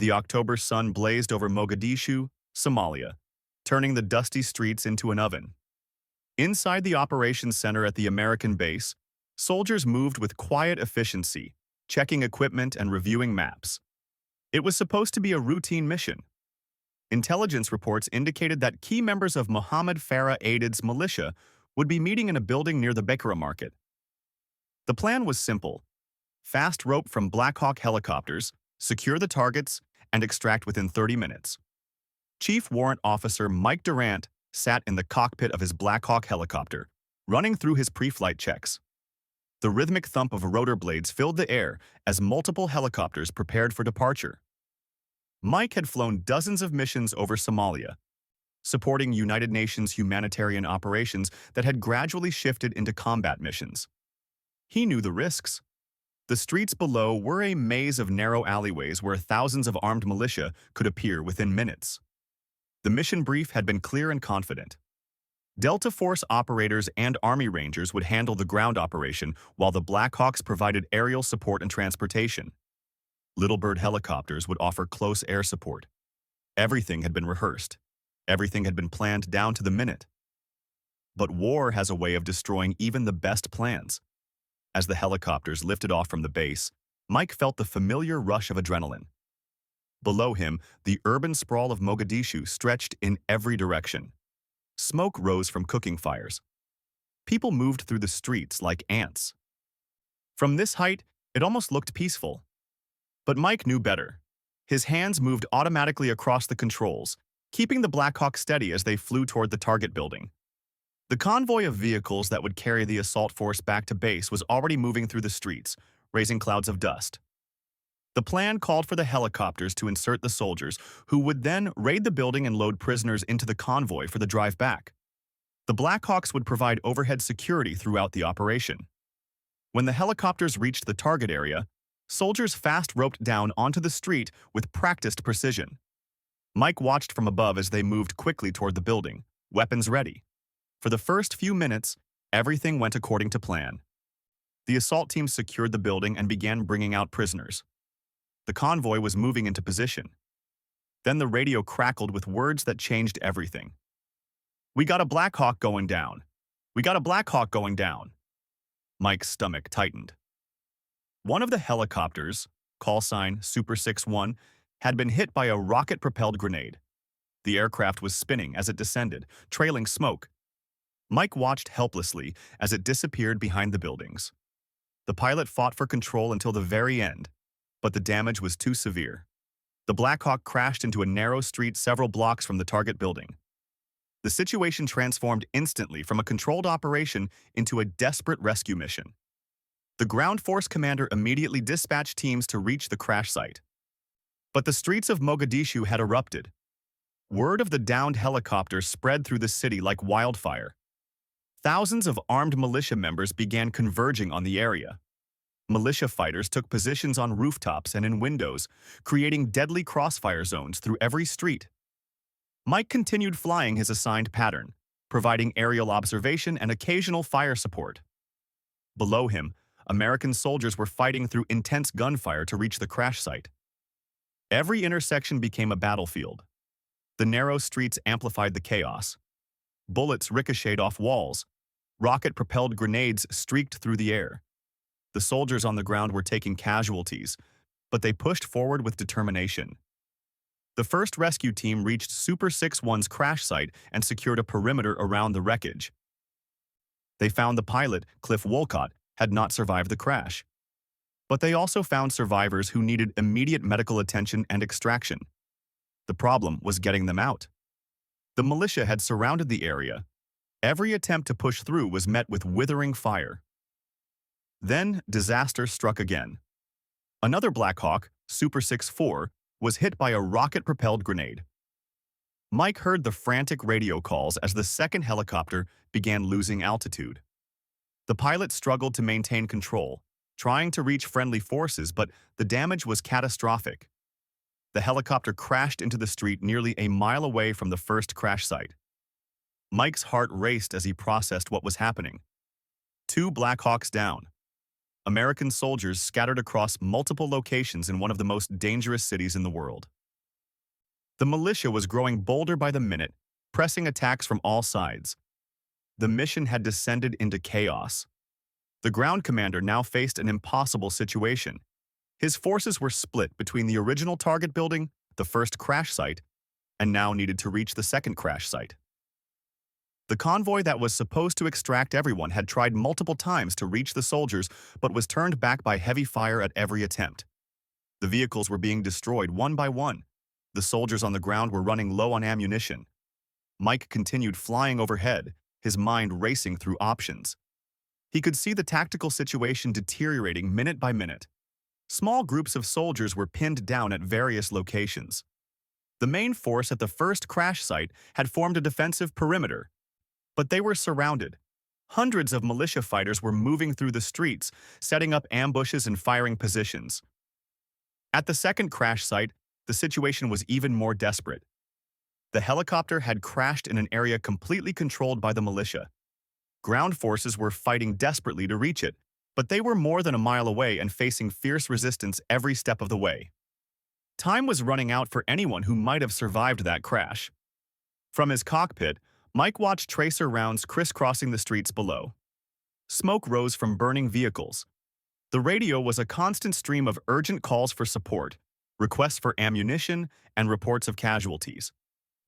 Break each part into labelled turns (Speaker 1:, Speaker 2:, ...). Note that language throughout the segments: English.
Speaker 1: The October sun blazed over Mogadishu, Somalia, turning the dusty streets into an oven. Inside the operations center at the American base, soldiers moved with quiet efficiency, checking equipment and reviewing maps. It was supposed to be a routine mission. Intelligence reports indicated that key members of Mohammed Farah Aidid's militia would be meeting in a building near the Bekra market. The plan was simple: fast rope from Black Hawk helicopters, secure the targets, and extract within 30 minutes. Chief Warrant Officer Mike Durant sat in the cockpit of his Black Hawk helicopter, running through his pre-flight checks. The rhythmic thump of rotor blades filled the air as multiple helicopters prepared for departure. Mike had flown dozens of missions over Somalia, supporting United Nations humanitarian operations that had gradually shifted into combat missions. He knew the risks. The streets below were a maze of narrow alleyways where thousands of armed militia could appear within minutes. The mission brief had been clear and confident. Delta Force operators and Army Rangers would handle the ground operation while the Black Hawks provided aerial support and transportation. Little Bird helicopters would offer close air support. Everything had been rehearsed. Everything had been planned down to the minute. But war has a way of destroying even the best plans. As the helicopters lifted off from the base, Mike felt the familiar rush of adrenaline. Below him, the urban sprawl of Mogadishu stretched in every direction. Smoke rose from cooking fires. People moved through the streets like ants. From this height, it almost looked peaceful. But Mike knew better. His hands moved automatically across the controls, keeping the Black Hawk steady as they flew toward the target building. The convoy of vehicles that would carry the assault force back to base was already moving through the streets, raising clouds of dust. The plan called for the helicopters to insert the soldiers, who would then raid the building and load prisoners into the convoy for the drive back. The Black Hawks would provide overhead security throughout the operation. When the helicopters reached the target area, soldiers fast roped down onto the street with practiced precision. Mike watched from above as they moved quickly toward the building, weapons ready. For the first few minutes, everything went according to plan. The assault team secured the building and began bringing out prisoners. The convoy was moving into position. Then the radio crackled with words that changed everything. "We got a Black Hawk going down. We got a Black Hawk going down." Mike's stomach tightened. One of the helicopters, call sign Super 61, had been hit by a rocket-propelled grenade. The aircraft was spinning as it descended, trailing smoke. Mike watched helplessly as it disappeared behind the buildings. The pilot fought for control until the very end, but the damage was too severe. The Black Hawk crashed into a narrow street several blocks from the target building. The situation transformed instantly from a controlled operation into a desperate rescue mission. The ground force commander immediately dispatched teams to reach the crash site. But the streets of Mogadishu had erupted. Word of the downed helicopter spread through the city like wildfire. Thousands of armed militia members began converging on the area. Militia fighters took positions on rooftops and in windows, creating deadly crossfire zones through every street. Mike continued flying his assigned pattern, providing aerial observation and occasional fire support. Below him, American soldiers were fighting through intense gunfire to reach the crash site. Every intersection became a battlefield. The narrow streets amplified the chaos. Bullets ricocheted off walls. Rocket-propelled grenades streaked through the air. The soldiers on the ground were taking casualties, but they pushed forward with determination. The first rescue team reached Super 61's crash site and secured a perimeter around the wreckage. They found the pilot, Cliff Wolcott, had not survived the crash. But they also found survivors who needed immediate medical attention and extraction. The problem was getting them out. The militia had surrounded the area. Every attempt to push through was met with withering fire. Then disaster struck again. Another Black Hawk, Super 64, was hit by a rocket-propelled grenade. Mike heard the frantic radio calls as the second helicopter began losing altitude. The pilot struggled to maintain control, trying to reach friendly forces, but the damage was catastrophic. The helicopter crashed into the street nearly a mile away from the first crash site. Mike's heart raced as he processed what was happening. 2 Black Hawks down. American soldiers scattered across multiple locations in one of the most dangerous cities in the world. The militia was growing bolder by the minute, pressing attacks from all sides. The mission had descended into chaos. The ground commander now faced an impossible situation. His forces were split between the original target building, the first crash site, and now needed to reach the second crash site. The convoy that was supposed to extract everyone had tried multiple times to reach the soldiers, but was turned back by heavy fire at every attempt. The vehicles were being destroyed one by one. The soldiers on the ground were running low on ammunition. Mike continued flying overhead, his mind racing through options. He could see the tactical situation deteriorating minute by minute. Small groups of soldiers were pinned down at various locations. The main force at the first crash site had formed a defensive perimeter, but they were surrounded. Hundreds of militia fighters were moving through the streets, setting up ambushes and firing positions. At the second crash site, the situation was even more desperate. The helicopter had crashed in an area completely controlled by the militia. Ground forces were fighting desperately to reach it, but they were more than a mile away and facing fierce resistance every step of the way. Time was running out for anyone who might have survived that crash. From his cockpit, Mike watched tracer rounds crisscrossing the streets below. Smoke rose from burning vehicles. The radio was a constant stream of urgent calls for support, requests for ammunition, and reports of casualties.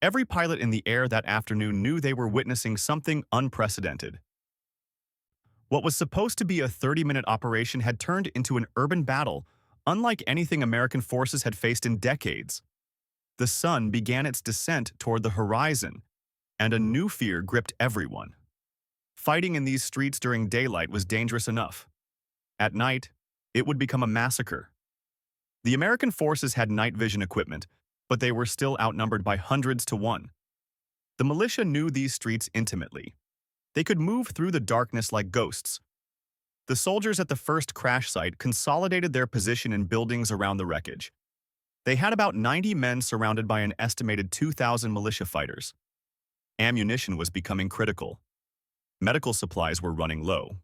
Speaker 1: Every pilot in the air that afternoon knew they were witnessing something unprecedented. What was supposed to be a 30-minute operation had turned into an urban battle, unlike anything American forces had faced in decades. The sun began its descent toward the horizon, and a new fear gripped everyone. Fighting in these streets during daylight was dangerous enough. At night, it would become a massacre. The American forces had night vision equipment, but they were still outnumbered by hundreds to one. The militia knew these streets intimately. They could move through the darkness like ghosts. The soldiers at the first crash site consolidated their position in buildings around the wreckage. They had about 90 men surrounded by an estimated 2,000 militia fighters. Ammunition was becoming critical. Medical supplies were running low.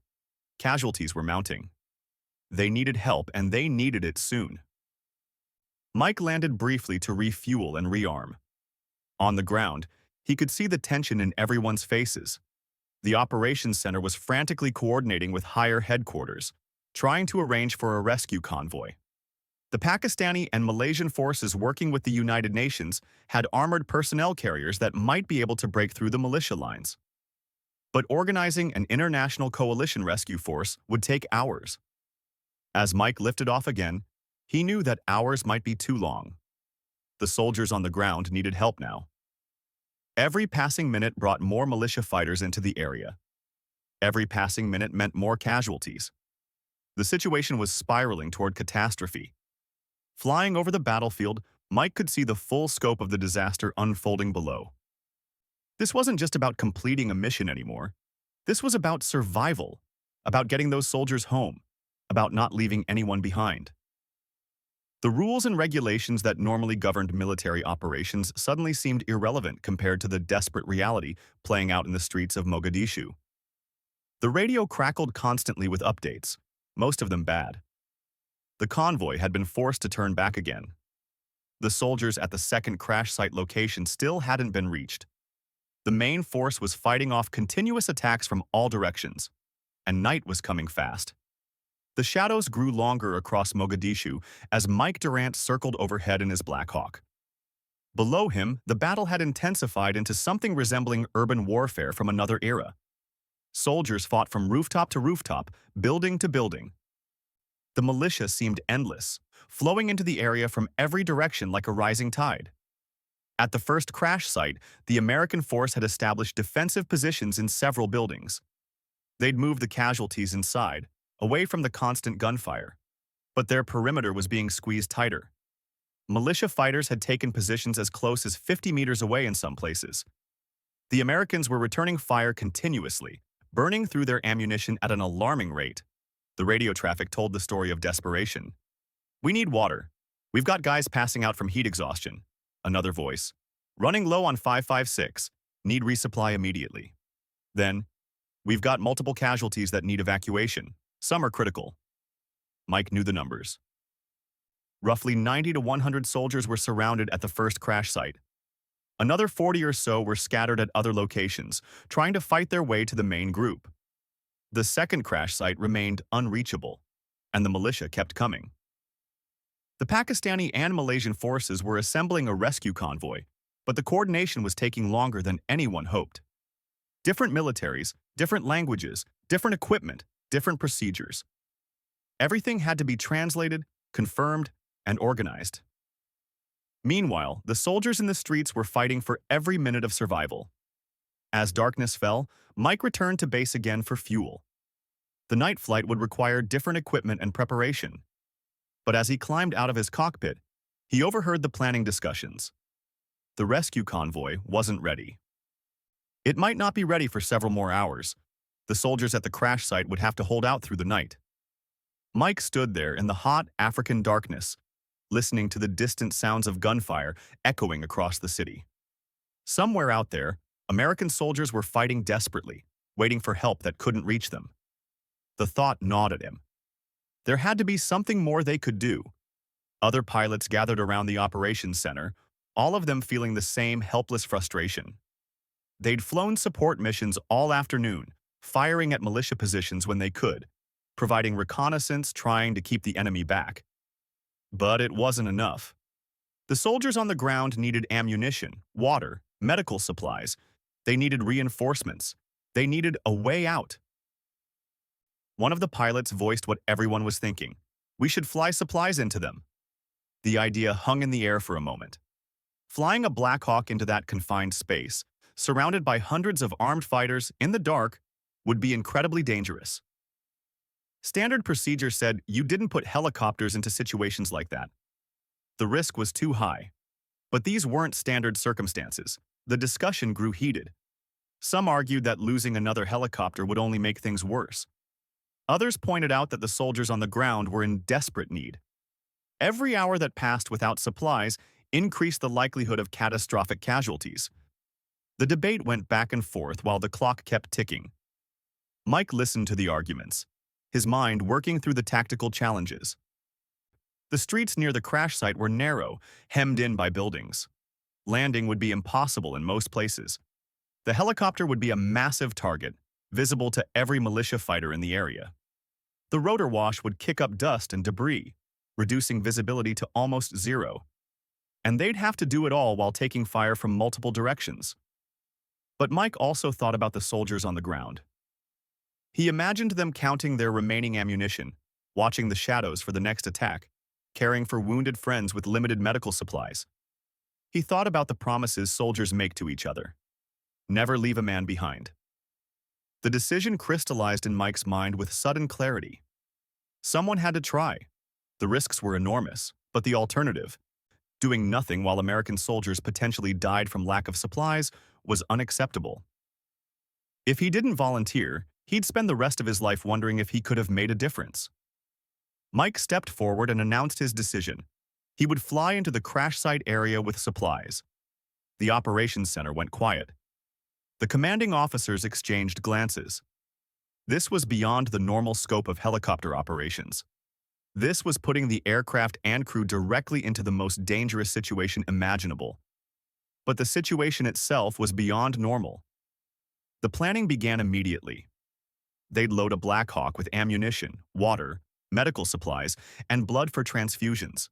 Speaker 1: Casualties were mounting. They needed help, and they needed it soon. Mike landed briefly to refuel and rearm. On the ground, he could see the tension in everyone's faces. The operations center was frantically coordinating with higher headquarters, trying to arrange for a rescue convoy. The Pakistani and Malaysian forces working with the United Nations had armored personnel carriers that might be able to break through the militia lines. But organizing an international coalition rescue force would take hours. As Mike lifted off again, he knew that hours might be too long. The soldiers on the ground needed help now. Every passing minute brought more militia fighters into the area. Every passing minute meant more casualties. The situation was spiraling toward catastrophe. Flying over the battlefield, Mike could see the full scope of the disaster unfolding below. This wasn't just about completing a mission anymore. This was about survival, about getting those soldiers home, about not leaving anyone behind. The rules and regulations that normally governed military operations suddenly seemed irrelevant compared to the desperate reality playing out in the streets of Mogadishu. The radio crackled constantly with updates, most of them bad. The convoy had been forced to turn back again. The soldiers at the second crash site location still hadn't been reached. The main force was fighting off continuous attacks from all directions, and night was coming fast. The shadows grew longer across Mogadishu as Mike Durant circled overhead in his Black Hawk. Below him, the battle had intensified into something resembling urban warfare from another era. Soldiers fought from rooftop to rooftop, building to building. The militia seemed endless, flowing into the area from every direction like a rising tide. At the first crash site, the American force had established defensive positions in several buildings. They'd moved the casualties inside, away from the constant gunfire. But their perimeter was being squeezed tighter. Militia fighters had taken positions as close as 50 meters away in some places. The Americans were returning fire continuously, burning through their ammunition at an alarming rate. The radio traffic told the story of desperation. "We need water. We've got guys passing out from heat exhaustion." Another voice. "Running low on 556. Need resupply immediately." Then, "We've got multiple casualties that need evacuation. Some are critical." Mike knew the numbers. Roughly 90 to 100 soldiers were surrounded at the first crash site. Another 40 or so were scattered at other locations, trying to fight their way to the main group. The second crash site remained unreachable, and the militia kept coming. The Pakistani and Malaysian forces were assembling a rescue convoy, but the coordination was taking longer than anyone hoped. Different militaries, different languages, different equipment, different procedures. Everything had to be translated, confirmed, and organized. Meanwhile, the soldiers in the streets were fighting for every minute of survival. As darkness fell, Mike returned to base again for fuel. The night flight would require different equipment and preparation. But as he climbed out of his cockpit, he overheard the planning discussions. The rescue convoy wasn't ready. It might not be ready for several more hours. The soldiers at the crash site would have to hold out through the night. Mike stood there in the hot African darkness, listening to the distant sounds of gunfire echoing across the city. Somewhere out there, American soldiers were fighting desperately, waiting for help that couldn't reach them. The thought gnawed at him. There had to be something more they could do. Other pilots gathered around the operations center, all of them feeling the same helpless frustration. They'd flown support missions all afternoon, firing at militia positions when they could, providing reconnaissance, trying to keep the enemy back. But it wasn't enough. The soldiers on the ground needed ammunition, water, medical supplies. They needed reinforcements. They needed a way out. One of the pilots voiced what everyone was thinking. We should fly supplies into them. The idea hung in the air for a moment. Flying a Black Hawk into that confined space, surrounded by hundreds of armed fighters in the dark, would be incredibly dangerous. Standard procedure said you didn't put helicopters into situations like that. The risk was too high. But these weren't standard circumstances. The discussion grew heated. Some argued that losing another helicopter would only make things worse. Others pointed out that the soldiers on the ground were in desperate need. Every hour that passed without supplies increased the likelihood of catastrophic casualties. The debate went back and forth while the clock kept ticking. Mike listened to the arguments, his mind working through the tactical challenges. The streets near the crash site were narrow, hemmed in by buildings. Landing would be impossible in most places. The helicopter would be a massive target, visible to every militia fighter in the area. The rotor wash would kick up dust and debris, reducing visibility to almost zero. And they'd have to do it all while taking fire from multiple directions. But Mike also thought about the soldiers on the ground. He imagined them counting their remaining ammunition, watching the shadows for the next attack, caring for wounded friends with limited medical supplies. He thought about the promises soldiers make to each other. Never leave a man behind. The decision crystallized in Mike's mind with sudden clarity. Someone had to try. The risks were enormous, but the alternative, doing nothing while American soldiers potentially died from lack of supplies, was unacceptable. If he didn't volunteer, he'd spend the rest of his life wondering if he could have made a difference. Mike stepped forward and announced his decision. He would fly into the crash site area with supplies. The operations center went quiet. The commanding officers exchanged glances. This was beyond the normal scope of helicopter operations. This was putting the aircraft and crew directly into the most dangerous situation imaginable. But the situation itself was beyond normal. The planning began immediately. They'd load a Black Hawk with ammunition, water, medical supplies, and blood for transfusions.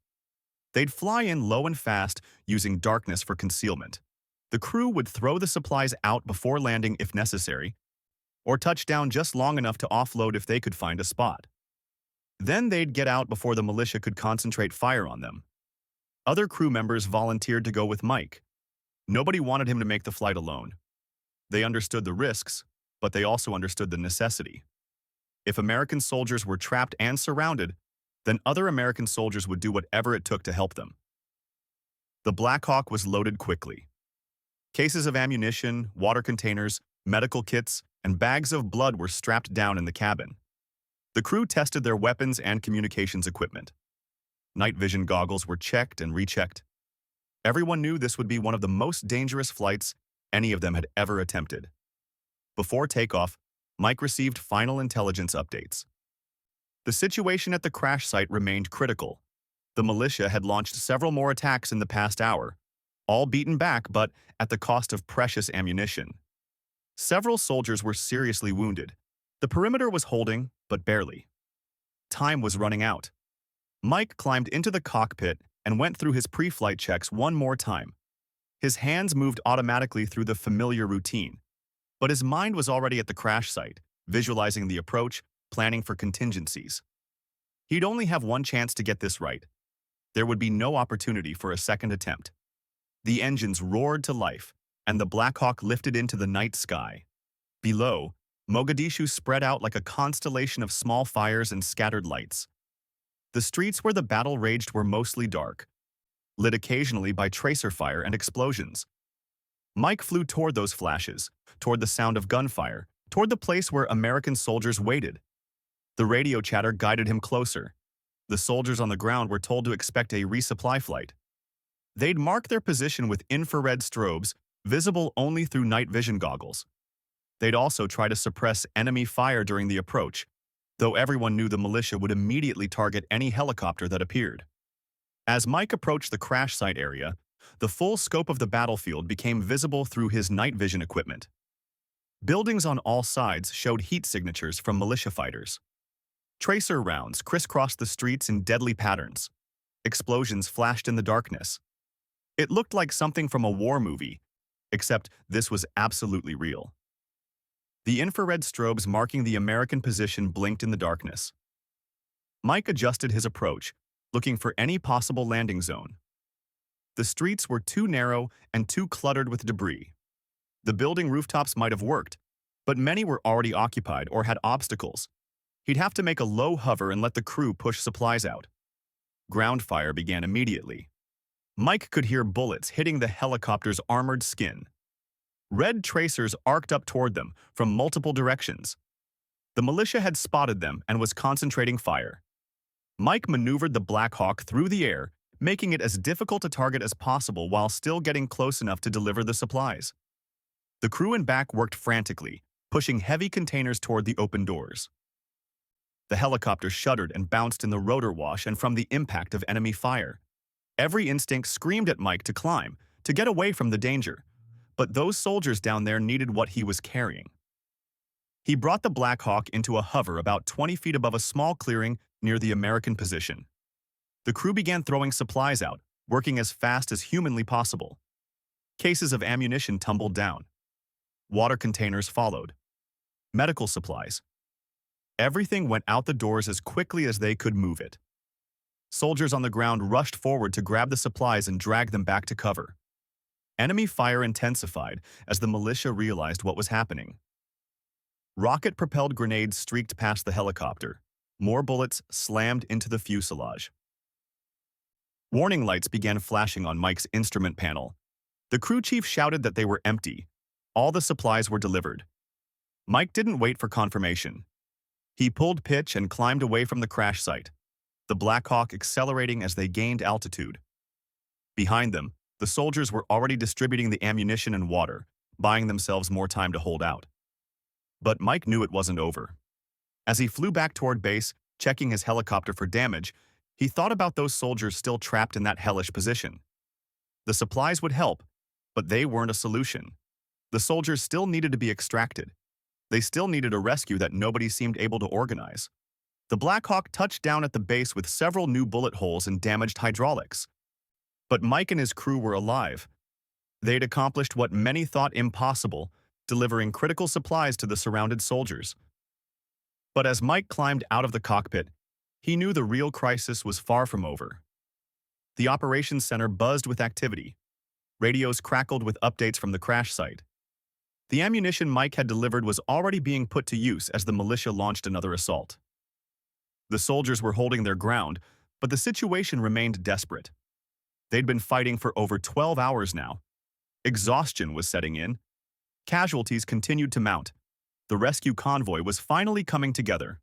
Speaker 1: They'd fly in low and fast, using darkness for concealment. The crew would throw the supplies out before landing if necessary, or touch down just long enough to offload if they could find a spot. Then they'd get out before the militia could concentrate fire on them. Other crew members volunteered to go with Mike. Nobody wanted him to make the flight alone. They understood the risks, but they also understood the necessity. If American soldiers were trapped and surrounded, then other American soldiers would do whatever it took to help them. The Black Hawk was loaded quickly. Cases of ammunition, water containers, medical kits, and bags of blood were strapped down in the cabin. The crew tested their weapons and communications equipment. Night vision goggles were checked and rechecked. Everyone knew this would be one of the most dangerous flights any of them had ever attempted. Before takeoff, Mike received final intelligence updates. The situation at the crash site remained critical. The militia had launched several more attacks in the past hour, all beaten back but at the cost of precious ammunition. Several soldiers were seriously wounded. The perimeter was holding, but barely. Time was running out. Mike climbed into the cockpit and went through his pre-flight checks one more time. His hands moved automatically through the familiar routine, but his mind was already at the crash site, visualizing the approach, planning for contingencies. He'd only have one chance to get this right. There would be no opportunity for a second attempt. The engines roared to life, and the Black Hawk lifted into the night sky. Below, Mogadishu spread out like a constellation of small fires and scattered lights. The streets where the battle raged were mostly dark, lit occasionally by tracer fire and explosions. Mike flew toward those flashes, toward the sound of gunfire, toward the place where American soldiers waited. The radio chatter guided him closer. The soldiers on the ground were told to expect a resupply flight. They'd mark their position with infrared strobes, visible only through night vision goggles. They'd also try to suppress enemy fire during the approach, though everyone knew the militia would immediately target any helicopter that appeared. As Mike approached the crash site area, the full scope of the battlefield became visible through his night vision equipment. Buildings on all sides showed heat signatures from militia fighters. Tracer rounds crisscrossed the streets in deadly patterns. Explosions flashed in the darkness. It looked like something from a war movie, except this was absolutely real. The infrared strobes marking the American position blinked in the darkness. Mike adjusted his approach, looking for any possible landing zone. The streets were too narrow and too cluttered with debris. The building rooftops might have worked, but many were already occupied or had obstacles. He'd have to make a low hover and let the crew push supplies out. Ground fire began immediately. Mike could hear bullets hitting the helicopter's armored skin. Red tracers arced up toward them from multiple directions. The militia had spotted them and was concentrating fire. Mike maneuvered the Black Hawk through the air, making it as difficult to target as possible while still getting close enough to deliver the supplies. The crew in back worked frantically, pushing heavy containers toward the open doors. The helicopter shuddered and bounced in the rotor wash and from the impact of enemy fire. Every instinct screamed at Mike to climb, to get away from the danger. But those soldiers down there needed what he was carrying. He brought the Black Hawk into a hover about 20 feet above a small clearing near the American position. The crew began throwing supplies out, working as fast as humanly possible. Cases of ammunition tumbled down. Water containers followed. Medical supplies. Everything went out the doors as quickly as they could move it. Soldiers on the ground rushed forward to grab the supplies and drag them back to cover. Enemy fire intensified as the militia realized what was happening. Rocket-propelled grenades streaked past the helicopter. More bullets slammed into the fuselage. Warning lights began flashing on Mike's instrument panel. The crew chief shouted that they were empty. All the supplies were delivered. Mike didn't wait for confirmation. He pulled pitch and climbed away from the crash site, the Black Hawk accelerating as they gained altitude. Behind them, the soldiers were already distributing the ammunition and water, buying themselves more time to hold out. But Mike knew it wasn't over. As he flew back toward base, checking his helicopter for damage, he thought about those soldiers still trapped in that hellish position. The supplies would help, but they weren't a solution. The soldiers still needed to be extracted. They still needed a rescue that nobody seemed able to organize. The Black Hawk touched down at the base with several new bullet holes and damaged hydraulics. But Mike and his crew were alive. They'd accomplished what many thought impossible, delivering critical supplies to the surrounded soldiers. But as Mike climbed out of the cockpit, he knew the real crisis was far from over. The operations center buzzed with activity. Radios crackled with updates from the crash site. The ammunition Mike had delivered was already being put to use as the militia launched another assault. The soldiers were holding their ground, but the situation remained desperate. They'd been fighting for over 12 hours now. Exhaustion was setting in. Casualties continued to mount. The rescue convoy was finally coming together.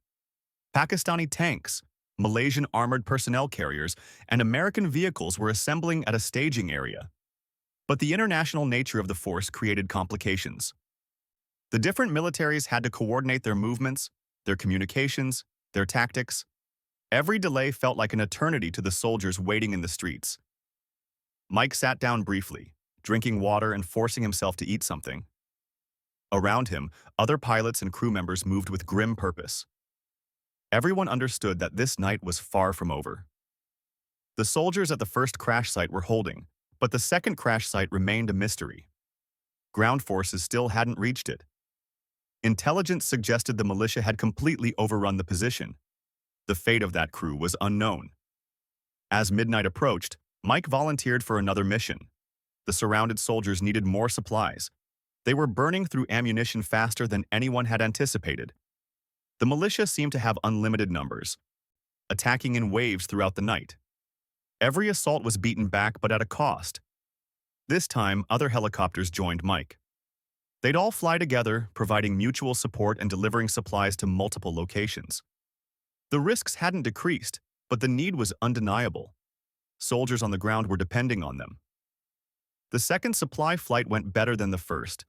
Speaker 1: Pakistani tanks, Malaysian armored personnel carriers, and American vehicles were assembling at a staging area. But the international nature of the force created complications. The different militaries had to coordinate their movements, their communications, their tactics. Every delay felt like an eternity to the soldiers waiting in the streets. Mike sat down briefly, drinking water and forcing himself to eat something. Around him, other pilots and crew members moved with grim purpose. Everyone understood that this night was far from over. The soldiers at the first crash site were holding, but the second crash site remained a mystery. Ground forces still hadn't reached it. Intelligence suggested the militia had completely overrun the position. The fate of that crew was unknown. As midnight approached, Mike volunteered for another mission. The surrounded soldiers needed more supplies. They were burning through ammunition faster than anyone had anticipated. The militia seemed to have unlimited numbers, attacking in waves throughout the night. Every assault was beaten back, but at a cost. This time, other helicopters joined Mike. They'd all fly together, providing mutual support and delivering supplies to multiple locations. The risks hadn't decreased, but the need was undeniable. Soldiers on the ground were depending on them. The second supply flight went better than the first.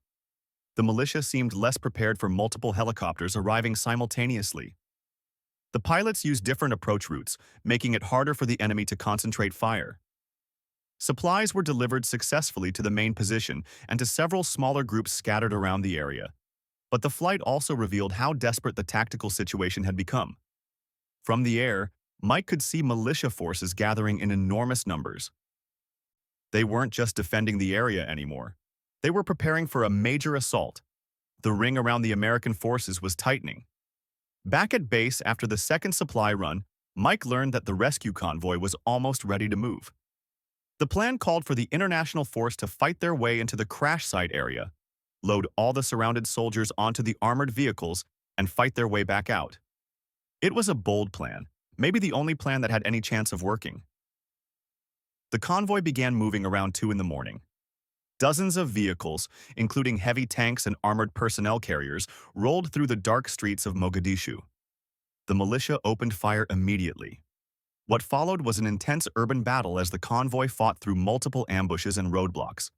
Speaker 1: The militia seemed less prepared for multiple helicopters arriving simultaneously. The pilots used different approach routes, making it harder for the enemy to concentrate fire. Supplies were delivered successfully to the main position and to several smaller groups scattered around the area. But the flight also revealed how desperate the tactical situation had become. From the air, Mike could see militia forces gathering in enormous numbers. They weren't just defending the area anymore. They were preparing for a major assault. The ring around the American forces was tightening. Back at base after the second supply run, Mike learned that the rescue convoy was almost ready to move. The plan called for the international force to fight their way into the crash site area, load all the surrounded soldiers onto the armored vehicles, and fight their way back out. It was a bold plan, maybe the only plan that had any chance of working. The convoy began moving around 2 in the morning. Dozens of vehicles, including heavy tanks and armored personnel carriers, rolled through the dark streets of Mogadishu. The militia opened fire immediately. What followed was an intense urban battle as the convoy fought through multiple ambushes and roadblocks.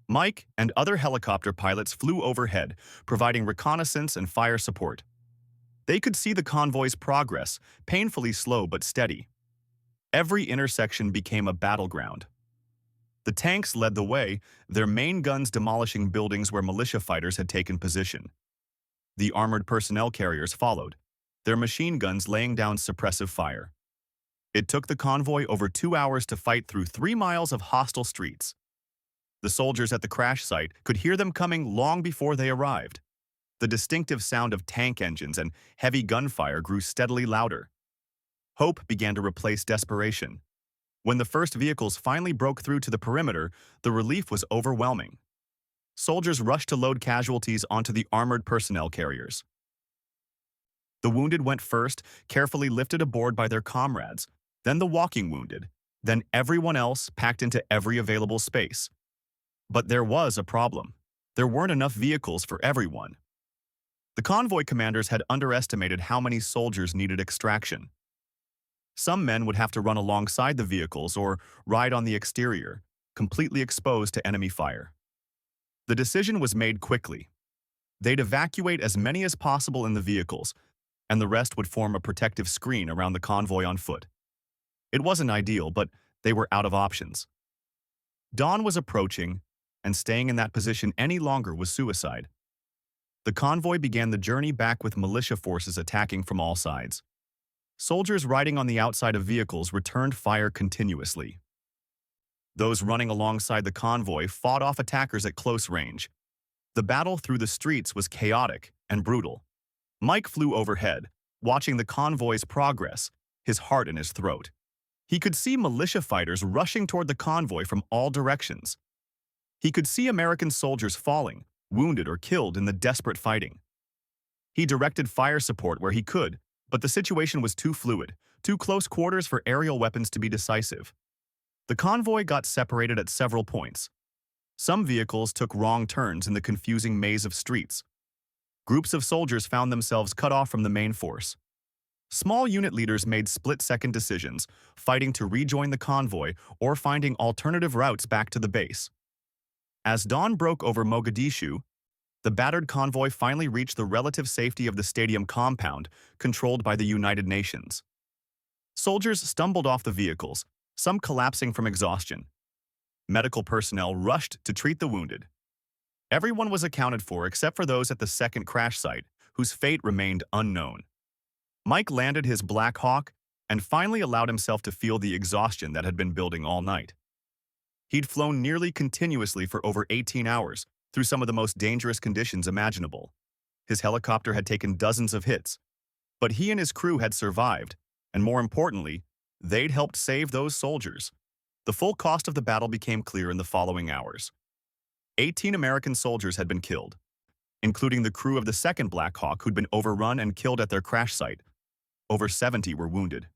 Speaker 1: Mike and other helicopter pilots flew overhead, providing reconnaissance and fire support. They could see the convoy's progress, painfully slow but steady. Every intersection became a battleground. The tanks led the way, their main guns demolishing buildings where militia fighters had taken position. The armored personnel carriers followed, their machine guns laying down suppressive fire. It took the convoy over 2 hours to fight through 3 miles of hostile streets. The soldiers at the crash site could hear them coming long before they arrived. The distinctive sound of tank engines and heavy gunfire grew steadily louder. Hope began to replace desperation. When the first vehicles finally broke through to the perimeter, the relief was overwhelming. Soldiers rushed to load casualties onto the armored personnel carriers. The wounded went first, carefully lifted aboard by their comrades, then the walking wounded, then everyone else packed into every available space. But there was a problem. There weren't enough vehicles for everyone. The convoy commanders had underestimated how many soldiers needed extraction. Some men would have to run alongside the vehicles or ride on the exterior, completely exposed to enemy fire. The decision was made quickly. They'd evacuate as many as possible in the vehicles, and the rest would form a protective screen around the convoy on foot. It wasn't ideal, but they were out of options. Dawn was approaching, and staying in that position any longer was suicide. The convoy began the journey back with militia forces attacking from all sides. Soldiers riding on the outside of vehicles returned fire continuously. Those running alongside the convoy fought off attackers at close range. The battle through the streets was chaotic and brutal. Mike flew overhead, watching the convoy's progress, his heart in his throat. He could see militia fighters rushing toward the convoy from all directions. He could see American soldiers falling, wounded or killed in the desperate fighting. He directed fire support where he could, but the situation was too fluid, too close quarters for aerial weapons to be decisive. The convoy got separated at several points. Some vehicles took wrong turns in the confusing maze of streets. Groups of soldiers found themselves cut off from the main force. Small unit leaders made split-second decisions, fighting to rejoin the convoy or finding alternative routes back to the base. As dawn broke over Mogadishu, the battered convoy finally reached the relative safety of the stadium compound, controlled by the United Nations. Soldiers stumbled off the vehicles, some collapsing from exhaustion. Medical personnel rushed to treat the wounded. Everyone was accounted for except for those at the second crash site, whose fate remained unknown. Mike landed his Black Hawk and finally allowed himself to feel the exhaustion that had been building all night. He'd flown nearly continuously for over 18 hours through some of the most dangerous conditions imaginable. His helicopter had taken dozens of hits, but he and his crew had survived, and more importantly, they'd helped save those soldiers. The full cost of the battle became clear in the following hours. 18 American soldiers had been killed, including the crew of the second Black Hawk who'd been overrun and killed at their crash site. Over 70 were wounded.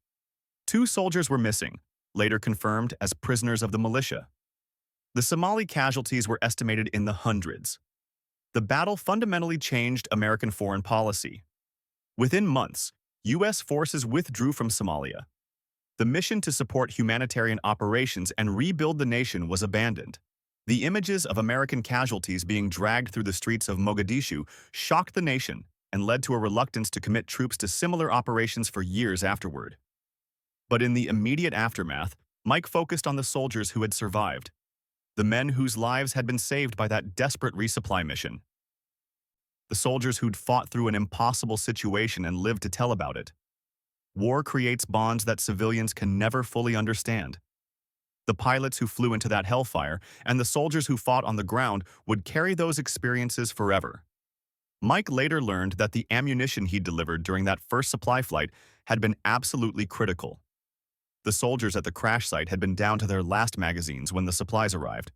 Speaker 1: 2 soldiers were missing, later confirmed as prisoners of the militia. The Somali casualties were estimated in the hundreds. The battle fundamentally changed American foreign policy. Within months, U.S. forces withdrew from Somalia. The mission to support humanitarian operations and rebuild the nation was abandoned. The images of American casualties being dragged through the streets of Mogadishu shocked the nation and led to a reluctance to commit troops to similar operations for years afterward. But in the immediate aftermath, Mike focused on the soldiers who had survived, the men whose lives had been saved by that desperate resupply mission. The soldiers who'd fought through an impossible situation and lived to tell about it. War creates bonds that civilians can never fully understand. The pilots who flew into that hellfire and the soldiers who fought on the ground would carry those experiences forever. Mike later learned that the ammunition he delivered during that first supply flight had been absolutely critical. The soldiers at the crash site had been down to their last magazines when the supplies arrived.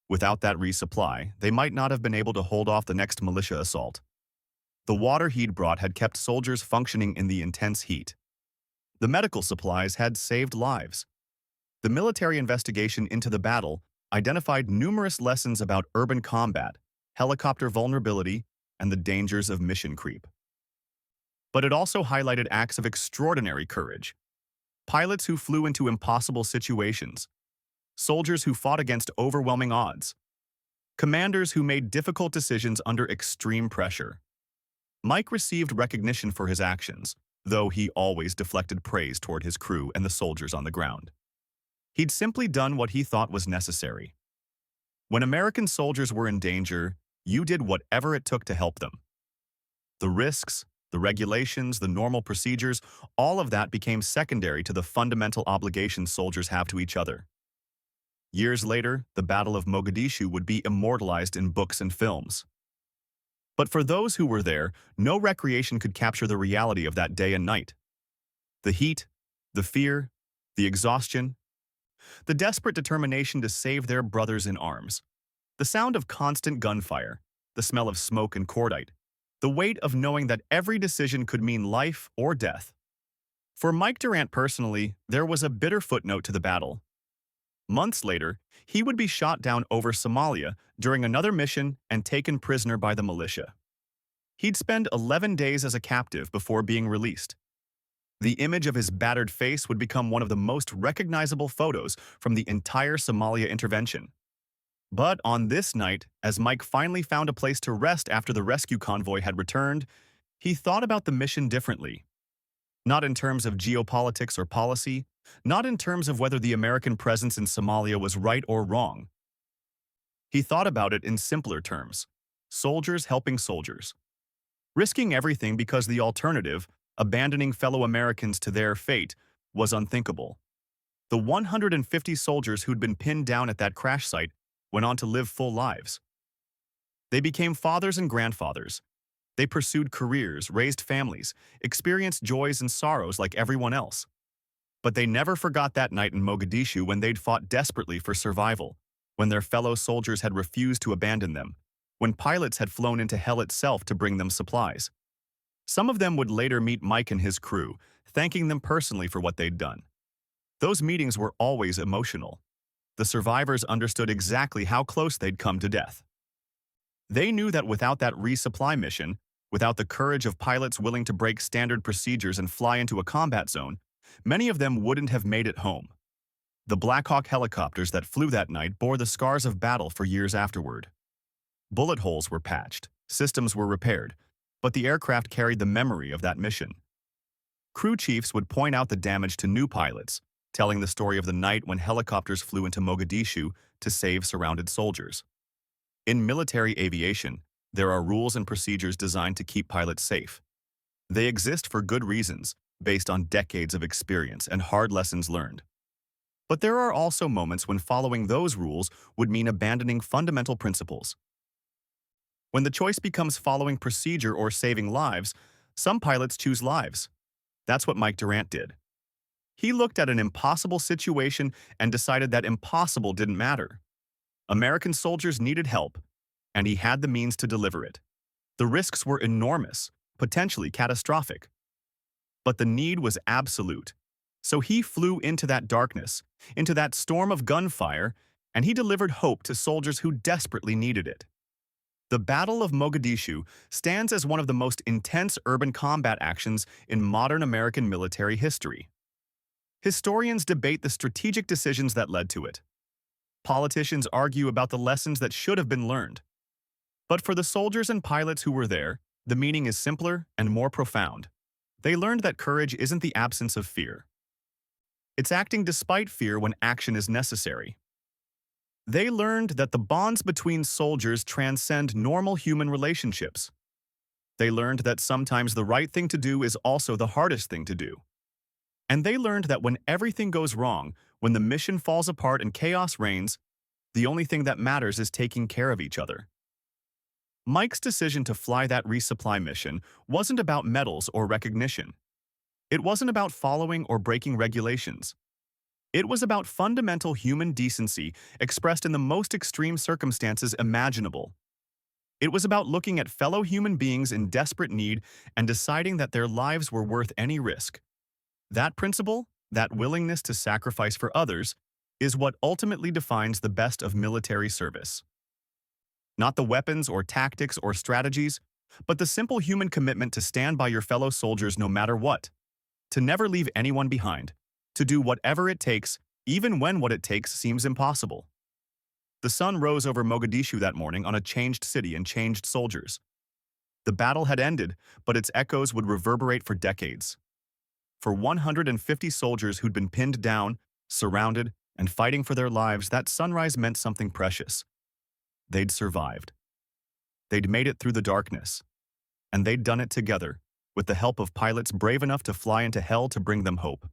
Speaker 1: Without that resupply, they might not have been able to hold off the next militia assault. The water he'd brought had kept soldiers functioning in the intense heat. The medical supplies had saved lives. The military investigation into the battle identified numerous lessons about urban combat, helicopter vulnerability, and the dangers of mission creep. But it also highlighted acts of extraordinary courage. Pilots who flew into impossible situations, soldiers who fought against overwhelming odds, commanders who made difficult decisions under extreme pressure. Mike received recognition for his actions, though he always deflected praise toward his crew and the soldiers on the ground. He'd simply done what he thought was necessary. When American soldiers were in danger, you did whatever it took to help them. The risks, the regulations, the normal procedures, all of that became secondary to the fundamental obligations soldiers have to each other. Years later, the Battle of Mogadishu would be immortalized in books and films. But for those who were there, no recreation could capture the reality of that day and night. The heat, the fear, the exhaustion, the desperate determination to save their brothers in arms, the sound of constant gunfire, the smell of smoke and cordite, the weight of knowing that every decision could mean life or death. For Mike Durant personally, there was a bitter footnote to the battle. Months later, he would be shot down over Somalia during another mission and taken prisoner by the militia. He'd spend 11 days as a captive before being released. The image of his battered face would become one of the most recognizable photos from the entire Somalia intervention. But on this night, as Mike finally found a place to rest after the rescue convoy had returned, he thought about the mission differently. Not in terms of geopolitics or policy, not in terms of whether the American presence in Somalia was right or wrong. He thought about it in simpler terms: soldiers helping soldiers. Risking everything because the alternative, abandoning fellow Americans to their fate, was unthinkable. The 150 soldiers who'd been pinned down at that crash site went on to live full lives. They became fathers and grandfathers. They pursued careers, raised families, experienced joys and sorrows like everyone else. But they never forgot that night in Mogadishu when they'd fought desperately for survival, when their fellow soldiers had refused to abandon them, when pilots had flown into hell itself to bring them supplies. Some of them would later meet Mike and his crew, thanking them personally for what they'd done. Those meetings were always emotional. The survivors understood exactly how close they'd come to death. They knew that without that resupply mission, without the courage of pilots willing to break standard procedures and fly into a combat zone, many of them wouldn't have made it home. The Black Hawk helicopters that flew that night bore the scars of battle for years afterward. Bullet holes were patched, systems were repaired, but the aircraft carried the memory of that mission. Crew chiefs would point out the damage to new pilots, telling the story of the night when helicopters flew into Mogadishu to save surrounded soldiers. In military aviation, there are rules and procedures designed to keep pilots safe. They exist for good reasons, based on decades of experience and hard lessons learned. But there are also moments when following those rules would mean abandoning fundamental principles. When the choice becomes following procedure or saving lives, some pilots choose lives. That's what Mike Durant did. He looked at an impossible situation and decided that impossible didn't matter. American soldiers needed help, and he had the means to deliver it. The risks were enormous, potentially catastrophic. But the need was absolute. So he flew into that darkness, into that storm of gunfire, and he delivered hope to soldiers who desperately needed it. The Battle of Mogadishu stands as one of the most intense urban combat actions in modern American military history. Historians debate the strategic decisions that led to it. Politicians argue about the lessons that should have been learned. But for the soldiers and pilots who were there, the meaning is simpler and more profound. They learned that courage isn't the absence of fear. It's acting despite fear when action is necessary. They learned that the bonds between soldiers transcend normal human relationships. They learned that sometimes the right thing to do is also the hardest thing to do. And they learned that when everything goes wrong, when the mission falls apart and chaos reigns, the only thing that matters is taking care of each other. Mike's decision to fly that resupply mission wasn't about medals or recognition. It wasn't about following or breaking regulations. It was about fundamental human decency expressed in the most extreme circumstances imaginable. It was about looking at fellow human beings in desperate need and deciding that their lives were worth any risk. That principle, that willingness to sacrifice for others, is what ultimately defines the best of military service. Not the weapons or tactics or strategies, but the simple human commitment to stand by your fellow soldiers no matter what, to never leave anyone behind, to do whatever it takes, even when what it takes seems impossible. The sun rose over Mogadishu that morning on a changed city and changed soldiers. The battle had ended, but its echoes would reverberate for decades. For 150 soldiers who'd been pinned down, surrounded, and fighting for their lives, that sunrise meant something precious. They'd survived. They'd made it through the darkness. And they'd done it together, with the help of pilots brave enough to fly into hell to bring them hope.